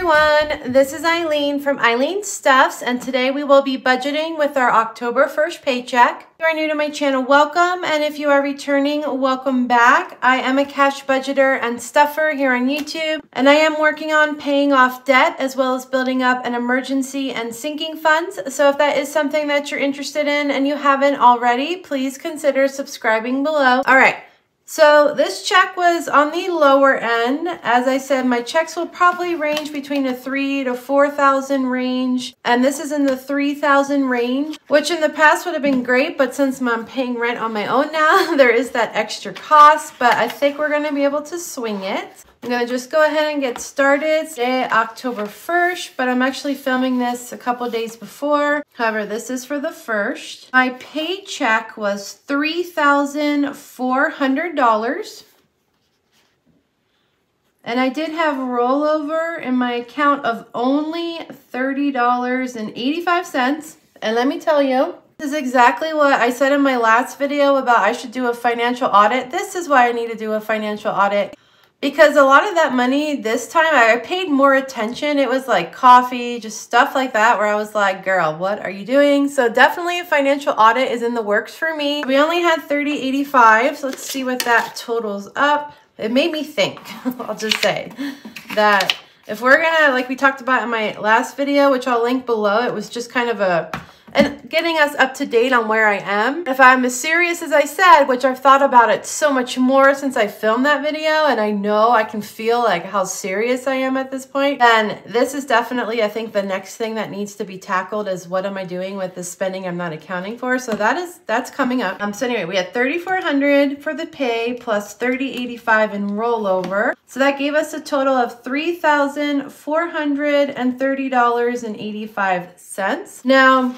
everyone, this is Eileen from Eileen Stuffs, and today we will be budgeting with our October 1st paycheck. If you are new to my channel, welcome, and if you are returning, welcome back. I am a cash budgeter and stuffer here on YouTube, and I am working on paying off debt as well as building up an emergency and sinking funds. So if that is something that you're interested in and you haven't already, please consider subscribing below. All right. So this check was on the lower end. As I said, my checks will probably range between a $3,000 to $4,000 range. And this is in the $3,000 range, which in the past would have been great. But since I'm paying rent on my own now, there is that extra cost. But I think we're going to be able to swing it. I'm going to just go ahead and get started. Today, October 1st, but I'm actually filming this a couple days before. However, this is for the 1st. My paycheck was $3,400. And I did have a rollover in my account of only $30.85. And let me tell you, this is exactly what I said in my last video about I should do a financial audit. This is why I need to do a financial audit. Because a lot of that money this time, I paid more attention. It was like coffee, just stuff like that, where I was like, girl, what are you doing? So definitely a financial audit is in the works for me. We only had $30.85, so let's see what that totals up. It made me think, I'll just say, that if we're gonna, like we talked about in my last video, which I'll link below, it was just kind of and getting us up to date on where I am. If I'm as serious as I said, which I've thought about it so much more since I filmed that video, and I know I can feel like how serious I am at this point, then this is definitely, I think, the next thing that needs to be tackled is what am I doing with the spending I'm not accounting for. So that's coming up. So anyway, we had $3,400 for the pay plus $30.85 in rollover. So that gave us a total of $3,430.85. Now,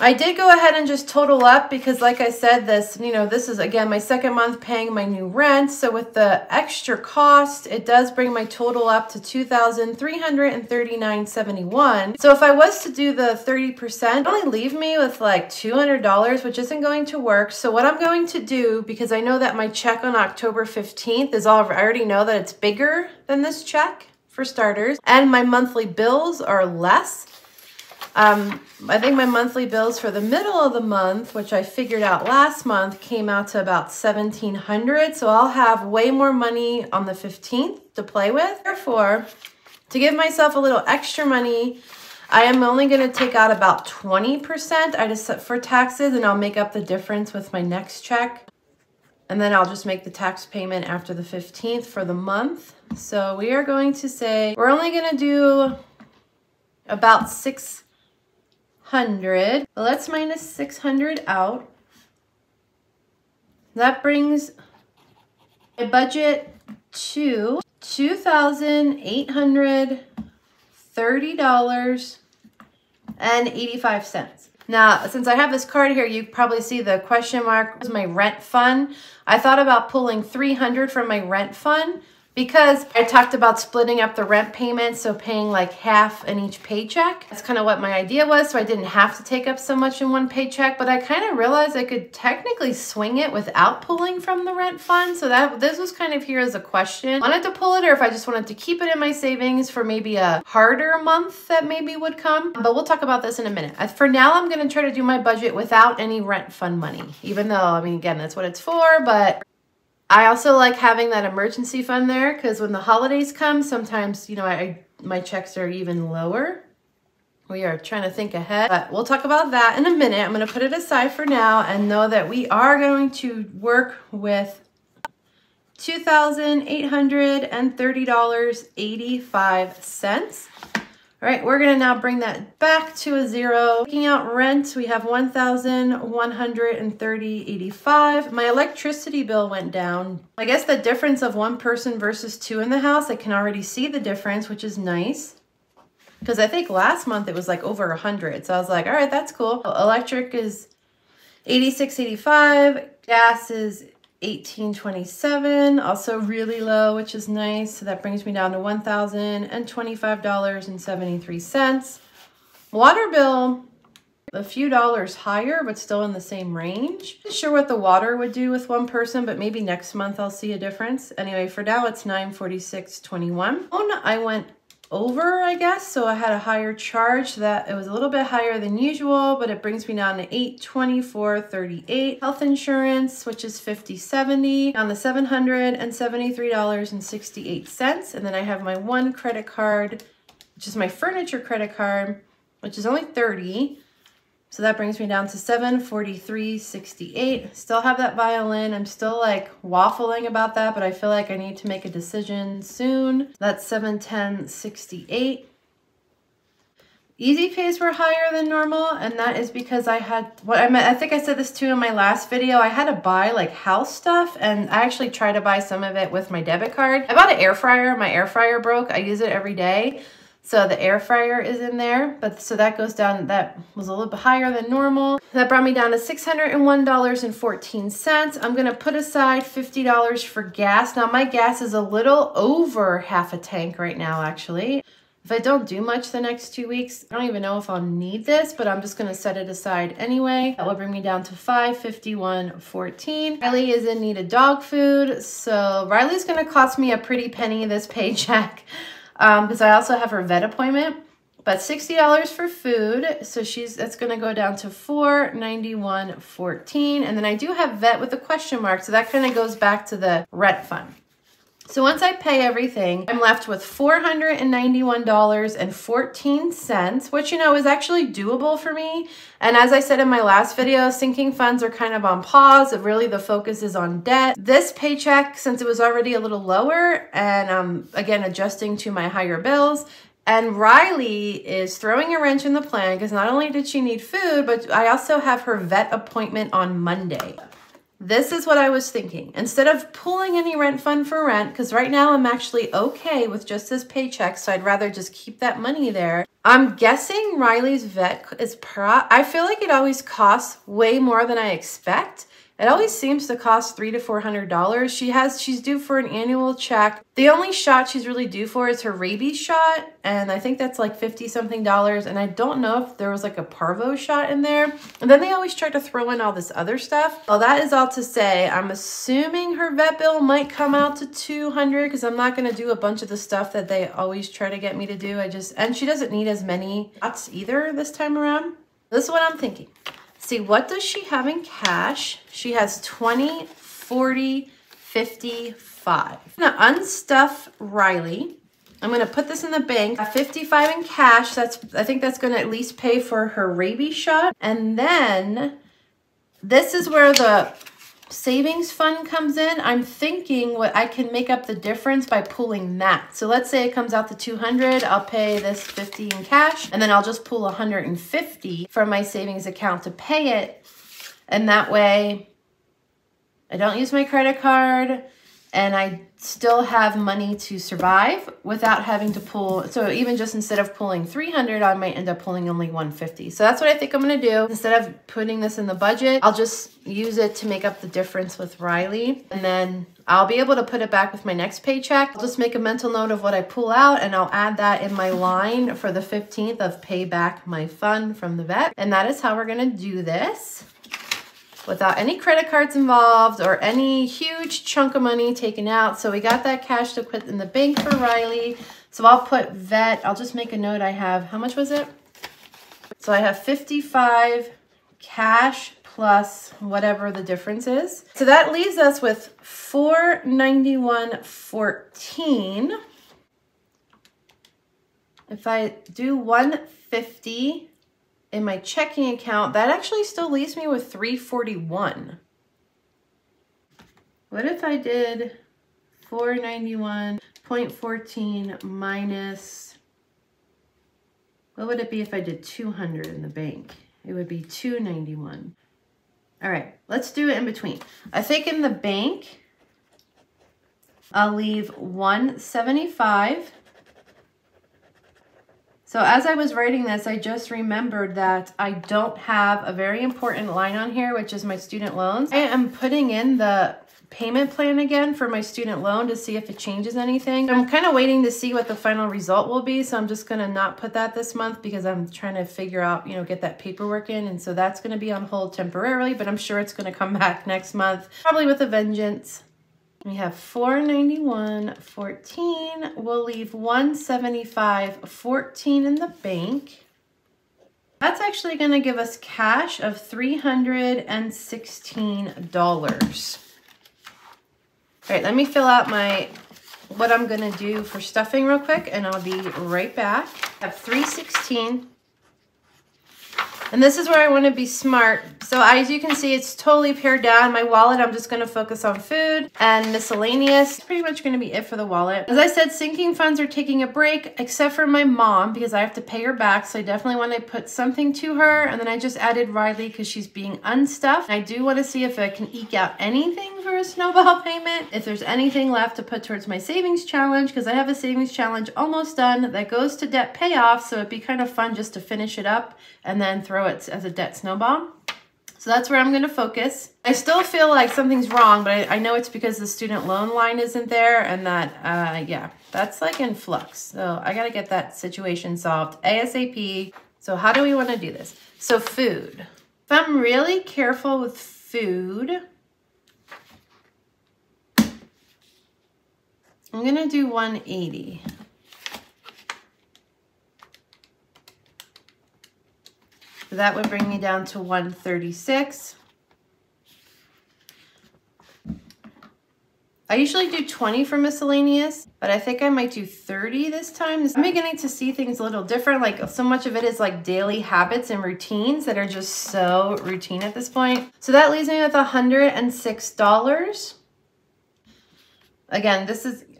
I did go ahead and just total up because like I said, this is again my second month paying my new rent. So with the extra cost, it does bring my total up to $2,339.71. So if I was to do the 30%, it'd only leave me with like $200, which isn't going to work. So what I'm going to do, because I know that my check on October 15th is I already know that it's bigger than this check for starters, and my monthly bills are less. I think my monthly bills for the middle of the month, which I figured out last month, came out to about $1,700. So I'll have way more money on the 15th to play with. Therefore, to give myself a little extra money, I am only going to take out about 20% for taxes, and I'll make up the difference with my next check. And then I'll just make the tax payment after the 15th for the month. So we are going to say we're only going to do about $600. Let's minus 600 out. That brings a budget to $2,830.85. Now, since I have this card here, you probably see the question mark was my rent fund. I thought about pulling $300 from my rent fund, because I talked about splitting up the rent payment, so paying like half in each paycheck. That's kind of what my idea was, so I didn't have to take up so much in one paycheck, but I kind of realized I could technically swing it without pulling from the rent fund, so this was kind of here as a question. I wanted to pull it, or if I just wanted to keep it in my savings for maybe a harder month that maybe would come, but we'll talk about this in a minute. For now, I'm going to try to do my budget without any rent fund money, even though, I mean, again, that's what it's for, but I also like having that emergency fund there because when the holidays come, sometimes, my checks are even lower. We are trying to think ahead, but we'll talk about that in a minute. I'm going to put it aside for now and know that we are going to work with $2,830.85. All right, we're gonna now bring that back to a zero. Taking out rent, we have $1,130.85. My electricity bill went down. I guess the difference of one person versus two in the house, I can already see the difference, which is nice. Because I think last month it was like over 100. So I was like, all right, that's cool. Electric is $86.85. Gas is $18.27, also really low, which is nice. So that brings me down to $1,025.73. Water bill, a few dollars higher, but still in the same range. Not sure what the water would do with one person, but maybe next month I'll see a difference. Anyway, for now it's $946.21. I went over, I guess. So I had a higher charge, so that it was a little bit higher than usual, but it brings me down to $824.38. Health insurance, which is $50.70, down to $773.68. And then I have my one credit card, which is my furniture credit card, which is only $30. So that brings me down to $743.68. Still have that violin. I'm still like waffling about that, but I feel like I need to make a decision soon. That's $710.68. Easy pays were higher than normal, and that is because I had, I think I said this too in my last video, I had to buy like house stuff, and I actually tried to buy some of it with my debit card. I bought an air fryer. My air fryer broke. I use it every day. So the air fryer is in there, but so that goes down, that was a little bit higher than normal. That brought me down to $601.14. I'm gonna put aside $50 for gas. Now my gas is a little over half a tank right now, actually. If I don't do much the next 2 weeks, I don't even know if I'll need this, but I'm just gonna set it aside anyway. That will bring me down to $551.14. Riley is in need of dog food, so Riley's gonna cost me a pretty penny this paycheck. Because I also have her vet appointment, but $60 for food. So that's going to go down to $491.14. And then I do have vet with a question mark. So that kind of goes back to the rent fund. So once I pay everything, I'm left with $491.14, which, you know, is actually doable for me. And as I said in my last video, sinking funds are kind of on pause. Really, the focus is on debt. This paycheck, since it was already a little lower, and I'm, again, adjusting to my higher bills, and Riley is throwing a wrench in the plan because not only did she need food, but I also have her vet appointment on Monday. This is what I was thinking. Instead of pulling any rent fund for rent, because right now I'm actually okay with just this paycheck, so I'd rather just keep that money there. I'm guessing Riley's vet is I feel like it always costs way more than I expect. It always seems to cost $300 to $400. She's due for an annual check. The only shot she's really due for is her rabies shot, and I think that's like $50-something. And I don't know if there was like a parvo shot in there. And then they always try to throw in all this other stuff. Well, that is all to say, I'm assuming her vet bill might come out to $200 because I'm not going to do a bunch of the stuff that they always try to get me to do. And she doesn't need as many shots either this time around. This is what I'm thinking. See, what does she have in cash? She has 20, 40, 55. I'm gonna unstuff Riley. I'm gonna put this in the bank. 55 in cash. I think that's gonna at least pay for her rabies shot. And then this is where the savings fund comes in. I'm thinking what I can make up the difference by pulling that. So let's say it comes out to 200. I'll pay this 50 in cash, and then I'll just pull 150 from my savings account to pay it. And that way I don't use my credit card and I still have money to survive without having to pull. So even just instead of pulling 300, I might end up pulling only 150. So that's what I think I'm gonna do. Instead of putting this in the budget, I'll just use it to make up the difference with Riley. And then I'll be able to put it back with my next paycheck. I'll just make a mental note of what I pull out, and I'll add that in my line for the 15th of pay back my fund from the vet. And that is how we're gonna do this, without any credit cards involved or any huge chunk of money taken out. So we got that cash to put in the bank for Riley. So I'll put vet, I'll just make a note. I have, how much was it? So I have 55 cash plus whatever the difference is. So that leaves us with 491.14. If I do 150 in my checking account, that actually still leaves me with 341. What if I did 491.14 minus, what would it be if I did 200 in the bank? It would be 291. All right, let's do it in between. I think in the bank, I'll leave 175. So as I was writing this, I just remembered that I don't have a very important line on here, which is my student loans. I am putting in the payment plan again for my student loan to see if it changes anything. I'm kind of waiting to see what the final result will be. So I'm just going to not put that this month because I'm trying to figure out, you know, get that paperwork in. And so that's going to be on hold temporarily, but I'm sure it's going to come back next month, probably with a vengeance. We have $491.14. We'll leave $175.14 in the bank. That's actually going to give us cash of $316. All right, let me fill out what I'm going to do for stuffing real quick, and I'll be right back. I have $316. And this is where I want to be smart. So as you can see, it's totally pared down. My wallet, I'm just going to focus on food and miscellaneous. It's pretty much going to be it for the wallet. As I said, sinking funds are taking a break, except for my mom, because I have to pay her back. So I definitely want to put something to her. And then I just added Riley because she's being unstuffed. I do want to see if I can eke out anything for a Snowball payment. If there's anything left to put towards my savings challenge, because I have a savings challenge almost done that goes to debt payoff. So it'd be kind of fun just to finish it up and then throw it as a debt snowball. So that's where I'm going to focus. I still feel like something's wrong, but I know it's because the student loan line isn't there, and that, yeah, that's like in flux. So I got to get that situation solved ASAP. So how do we want to do this? So food. If I'm really careful with food, I'm going to do 180. That would bring me down to 136. I usually do 20 for miscellaneous, but I think I might do 30 this time. I'm beginning to see things a little different. Like so much of it is like daily habits and routines that are just so routine at this point. So that leaves me with $106. Again,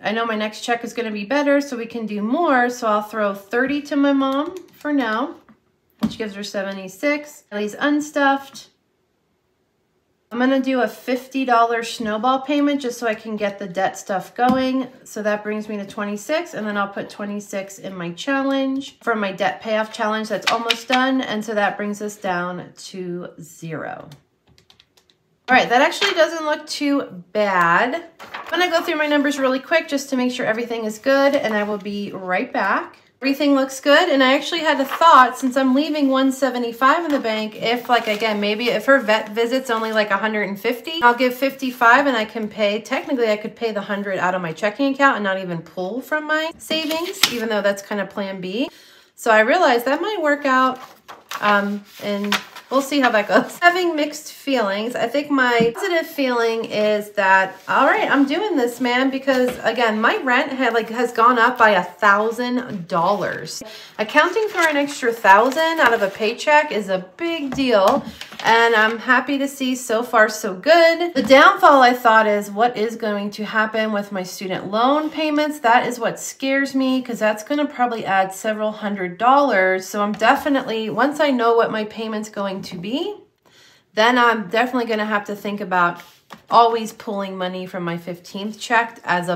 I know my next check is going to be better, so we can do more. So I'll throw 30 to my mom for now, which gives her 76. Ellie's unstuffed. I'm gonna do a $50 Snowball payment just so I can get the debt stuff going. So that brings me to 26, and then I'll put 26 in my challenge for my debt payoff challenge that's almost done. And so that brings us down to 0. All right, that actually doesn't look too bad. I'm gonna go through my numbers really quick just to make sure everything is good, and I will be right back. Everything looks good, and I actually had a thought, since I'm leaving $175 in the bank, if like, again, maybe if her vet visit's only like $150, I'll give $55 and I can pay, technically I could pay the $100 out of my checking account and not even pull from my savings, even though that's kind of plan B. So I realized that might work out, and we'll see how that goes. Having mixed feelings, I think my positive feeling is that, all right, I'm doing this, man, because again, my rent has gone up by $1,000. Accounting for an extra $1,000 out of a paycheck is a big deal, and I'm happy to see so far so good. The downfall, I thought, is what is going to happen with my student loan payments. That is what scares me, because that's going to probably add several $100s. So I'm definitely, once I know what my payment's going to be, then I'm definitely going to have to think about always pulling money from my 15th check as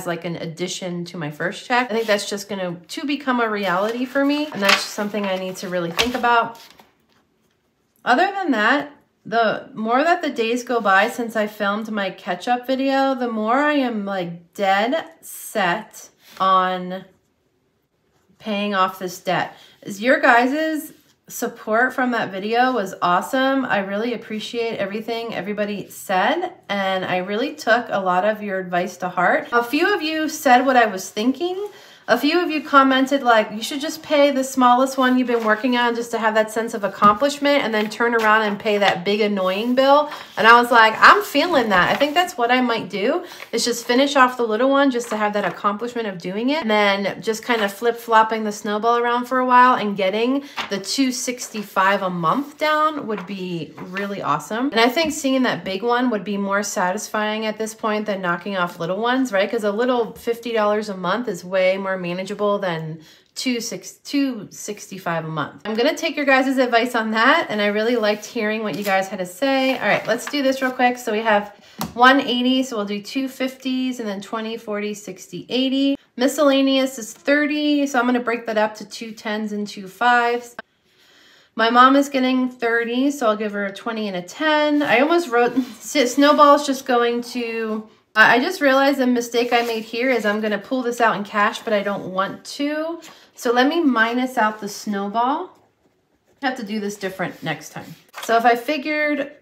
like an addition to my first check. I think that's just going to become a reality for me, and that's just something I need to really think about. Other than that, the more that the days go by since I filmed my catch-up video, the more I am like dead set on paying off this debt. Your guys's support from that video was awesome. I really appreciate everything everybody said, and I really took a lot of your advice to heart. A few of you said what I was thinking. A few of you commented like, you should just pay the smallest one you've been working on just to have that sense of accomplishment, and then turn around and pay that big annoying bill. And I was like, I'm feeling that. I think that's what I might do, is just finish off the little one just to have that accomplishment of doing it, and then just kind of flip-flopping the Snowball around for a while and getting the $265 a month down would be really awesome. And I think seeing that big one would be more satisfying at this point than knocking off little ones, right? Because a little $50 a month is way more manageable than $265 a month. I'm gonna take your guys' advice on that, and I really liked hearing what you guys had to say. All right, let's do this real quick. So we have 180, so we'll do 250s, and then 20, 40, 60, 80. Miscellaneous is 30, so I'm gonna break that up to 2 10s and 2 5s. My mom is getting 30, so I'll give her a 20 and a 10. I almost wrote, Snowball's just going to, I just realized the mistake I made here is I'm going to pull this out in cash, but I don't want to. So let me minus out the Snowball. I have to do this different next time. So if I figured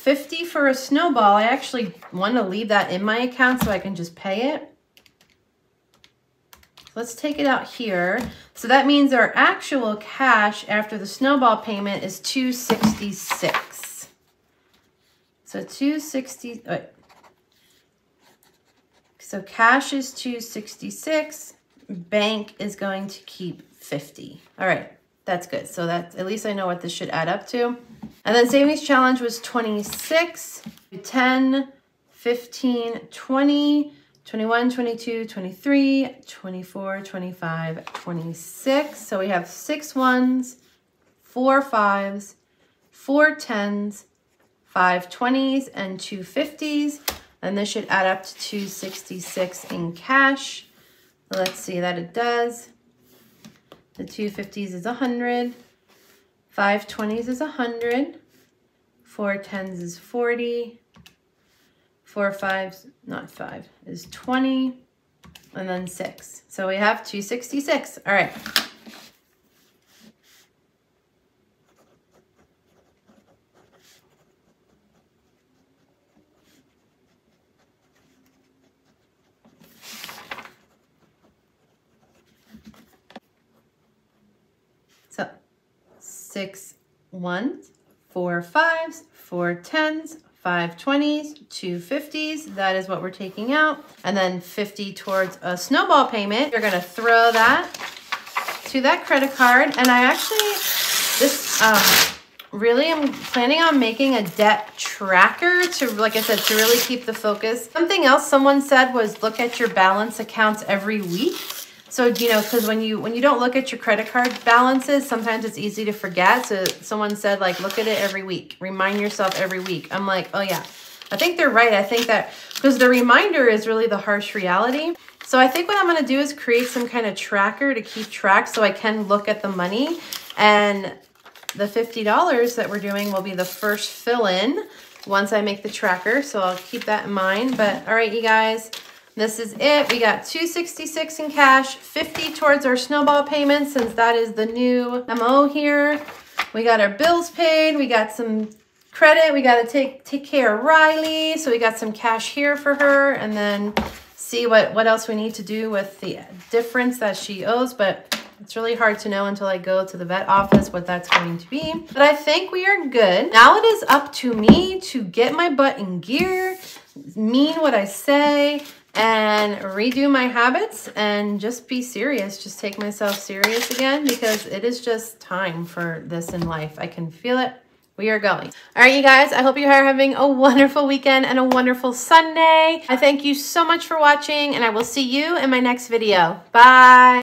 $50 for a Snowball. I actually want to leave that in my account so I can just pay it. Let's take it out here. So that means our actual cash after the Snowball payment is $266. So $260. Wait. So cash is $266. Bank is going to keep $50. All right, that's good. So that's, at least I know what this should add up to. And then savings challenge was 26, 10, 15, 20, 21, 22, 23, 24, 25, 26. So we have 6 ones, 4 5s, 4 10s, 5 20s, and 2 50s. And this should add up to 266 in cash. Let's see that it does. The 2 50s is 100. 5 20s is 100. 4 10s is 40. 4 5s, not 5, is 20. And then 6. So we have 266. All right. So 6 1s, 4 5s, 4 10s, 5 20s, 2 50s. That is what we're taking out. And then 50 towards a Snowball payment. You're gonna throw that to that credit card. And I actually, really am planning on making a debt tracker to, like I said, to really keep the focus. Something else someone said was look at your balance accounts every week. So, you know, because when you don't look at your credit card balances, sometimes it's easy to forget. So someone said, like, look at it every week. Remind yourself every week. I'm like, oh, yeah. I think they're right. I think that because the reminder is really the harsh reality. So I think what I'm going to do is create some kind of tracker to keep track so I can look at the money. And the $50 that we're doing will be the first fill-in once I make the tracker. So I'll keep that in mind. But, all right, you guys. This is it. We got $266 in cash, $50 towards our Snowball payment since that is the new MO here. We got our bills paid. We got some credit. We got to take care of Riley. So we got some cash here for her and then see what else we need to do with the difference that she owes. But it's really hard to know until I go to the vet office what that's going to be. But I think we are good. Now it is up to me to get my butt in gear, mean what I say, and redo my habits and just be serious. Just take myself serious again because it is just time for this in life. I can feel it. We are going. All right, you guys, I hope you are having a wonderful weekend and a wonderful Sunday. I thank you so much for watching and I will see you in my next video. Bye.